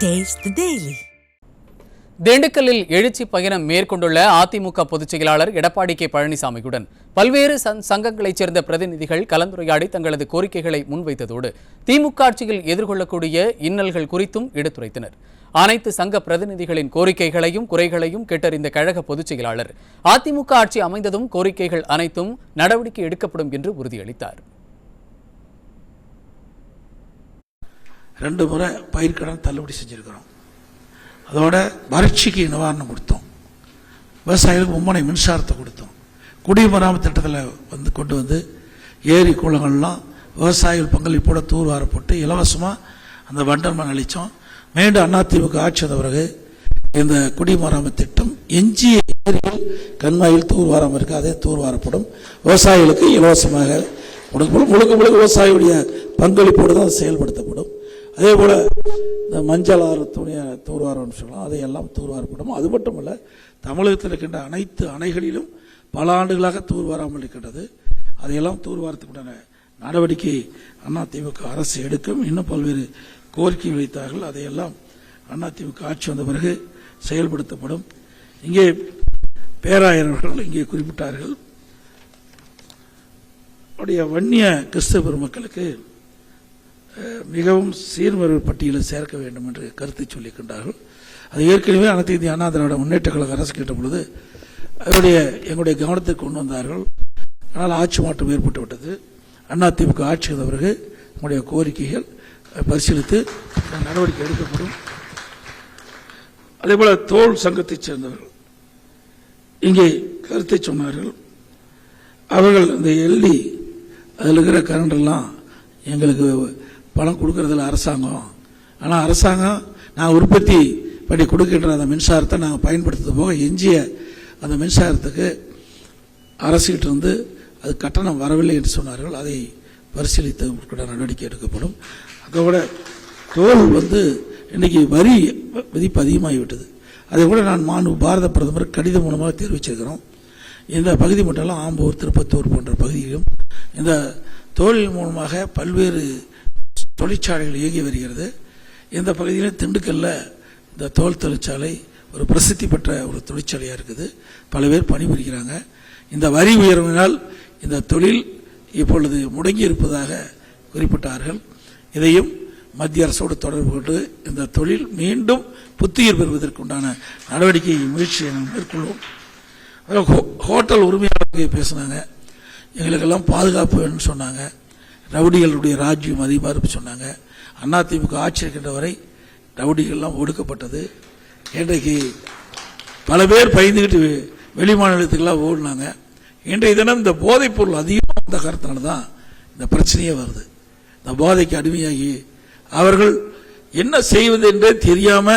Taste the Daily. திண்டுக்கல்லில் எழுச்சி பயணம் மேற்கொண்டுள்ள அதிமுக பொதுச் செயலாளர் எடப்பாடி கே பழனிசாமியுடன் பல்வேறு சங்கங்களைச் சேர்ந்த பிரதிநிதிகள் கலந்துரையாடி தங்களது கோரிக்கைகளை முன்வைத்ததோடு திமுக ஆட்சியில் எதிர்கொள்ளக்கூடிய இன்னல்கள் குறித்தும் எடுத்துரைத்தனர். அனைத்து சங்க பிரதிநிதிகளின் கோரிக்கைகளையும் குறைகளையும் கேட்டறிந்த கழக பொதுச் செயலாளர் அதிமுக ஆட்சி அமைந்ததும் கோரிக்கைகள் அனைத்தும் நடவடிக்கை எடுக்கப்படும் என்று உறுதியளித்தார். 2 முறை பயிர்க்கடன் தள்ளுபடி செஞ்சிருக்கிறோம். அதோட வறட்சிக்கு நிவாரணம் கொடுத்தோம். விவசாயிகளுக்கு மும்முனை மின்சாரத்தை கொடுத்தோம். குடிமராமத்து திட்டத்தில் கொண்டு வந்து ஏரி குளங்கள்லாம் விவசாயிகள் பங்களிப்போட தூர்வாரப்பட்டு இலவசமாக அந்த வண்டர்மன் அளித்தோம். மீண்டும் அதிமுக ஆட்சி வந்த பிறகு இந்த குடிமராமத்து திட்டம் எஞ்சிய ஏரிகள் கண்மாயில் தூர்வாரம் இருக்கு, அதே தூர்வாரப்படும். விவசாயிகளுக்கு இலவசமாக முழுக்க விவசாயியுடைய பங்களிப்போடு தான் செயல்படுத்தப்படும். அதே போல் இந்த மஞ்சள் ஆறு துணியை தூர்வாரம் சொல்லலாம், அதையெல்லாம் தூர்வாரப்படும். அது மட்டுமல்ல, தமிழகத்தில் இருக்கின்ற அனைத்து அணைகளிலும் பல ஆண்டுகளாக தூர்வாராமல் இருக்கின்றது. அதையெல்லாம் தூர்வாரத்துக்குண்டான நடவடிக்கை அதிமுக அரசு எடுக்கும். இன்னும் பல்வேறு கோரிக்கை வைத்தார்கள். அதையெல்லாம் அதிமுக ஆட்சி வந்த பிறகு செயல்படுத்தப்படும். இங்கே பேராயர்கள் இங்கே குறிப்பிட்டார்கள், வன்னிய கிறிஸ்தவ பெருமக்களுக்கு மிகவும் சீர்மறை பட்டியலில் சேர்க்க வேண்டும் என்று கருத்தை சொல்லியிருக்கின்றார்கள். அது ஏற்கனவே அனைத்து இந்திய அண்ணா திராவிட முன்னேற்ற கழக அரசு கேட்ட பொழுது எங்களுடைய கவனத்திற்கு கொண்டு வந்தார்கள். ஆனால் ஆட்சி மாற்றம் ஏற்பட்டு விட்டது. அதிமுக ஆட்சி வந்த பிறகு நம்முடைய கோரிக்கைகள் பரிசீலித்து நடவடிக்கை எடுக்கப்படும். அதேபோல தோல் சங்கத்தைச் சேர்ந்தவர்கள் இங்கே கருத்தை சொன்னார்கள். அவர்கள் இந்த எல்இ அதில் இருக்கிற கரண்ட் எல்லாம் எங்களுக்கு பணம் கொடுக்கறதில்ல அரசாங்கம். ஆனால் அரசாங்கம் நாங்கள் உற்பத்தி பண்ணி கொடுக்கின்ற அந்த மின்சாரத்தை நாங்கள் பயன்படுத்துறது போக எஞ்சிய அந்த மின்சாரத்துக்கு அரசுகிட்ட இருந்து அது கட்டணம் வரவில்லை என்று சொன்னார்கள். அதை பரிசீலித்து நடவடிக்கை எடுக்கப்படும். அங்கே கூட தோல் இன்னைக்கு வரி விதிப்பு அதிகமாகிவிட்டது. அதை கூட நான் பாரத பிரதமர் கடிதம் மூலமாக தெரிவிச்சிருக்கிறோம். இந்த பகுதி மட்டும் ஆம்பூர், திருப்பத்தூர் போன்ற பகுதியிலும் இந்த தொழில் மூலமாக பல்வேறு தொழிற்சாலைகள் இயங்கி வருகிறது. இந்த பகுதியில் திண்டுக்கல்ல இந்த தோல் தொழிற்சாலை ஒரு பிரசித்தி பெற்ற ஒரு தொழிற்சாலையாக இருக்குது. பல பேர் பணிபுரிகிறாங்க. இந்த வரி உயர்வினால் இந்த தொழில் இப்பொழுது முடங்கி இருப்பதாக குறிப்பிட்டார்கள். இதையும் மத்திய அரசோடு தொடர்பு கொண்டு இந்த தொழில் மீண்டும் புத்துயிர் பெறுவதற்குண்டான நடவடிக்கை முயற்சியை மேற்கொள்வோம். ஹோட்டல் உரிமையாளர்கள் பேசினாங்க, எங்களுக்கெல்லாம் பாதுகாப்பு வேணும்னு சொன்னாங்க. ரவுடிகளுடைய ராஜ்யம் அதிகமாக சொன்னாங்க. அதிமுக ஆட்சி இருக்கின்ற வரை ரவுடிகள்லாம் ஒடுக்கப்பட்டது. இன்றைக்கு பல பேர் பயந்துக்கிட்டு வெளி மாநிலத்துக்கெல்லாம் ஓடினாங்க. இன்றைய தினம் இந்த போதைப் பொருள் அதிகமாக வந்த காரணத்தினால தான் இந்த பிரச்சனையே வருது. இந்த போதைக்கு அடிமையாகி அவர்கள் என்ன செய்வது என்றே தெரியாம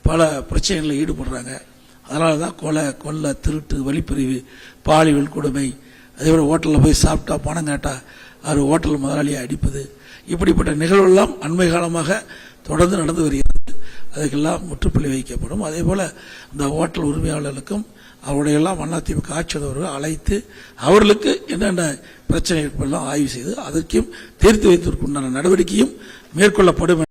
பல பிரச்சனைகளில் ஈடுபடுறாங்க. அதனால தான் கொலை, திருட்டு, வழிப்பறிவு, பாலியல் கொடுமை, அதே போல ஹோட்டலில் போய் சாப்பிட்டா பணம் கேட்டா அவர் ஹோட்டல் முதலாளியை அடிப்பது, இப்படிப்பட்ட நிகழ்வுகள்லாம் அண்மை காலமாக தொடர்ந்து நடந்து வருகிறது. அதுக்கெல்லாம் முற்றுப்புள்ளி வைக்கப்படும். அதே போல இந்த ஹோட்டல் உரிமையாளர்களுக்கும் அவருடையெல்லாம் அதிமுக ஆட்சியவர்கள் அழைத்து அவர்களுக்கு என்னென்ன பிரச்சனைகள் எல்லாம் ஆய்வு செய்து அதற்கும் தீர்த்து வைப்பதற்குண்டான நடவடிக்கையும் மேற்கொள்ளப்படும்.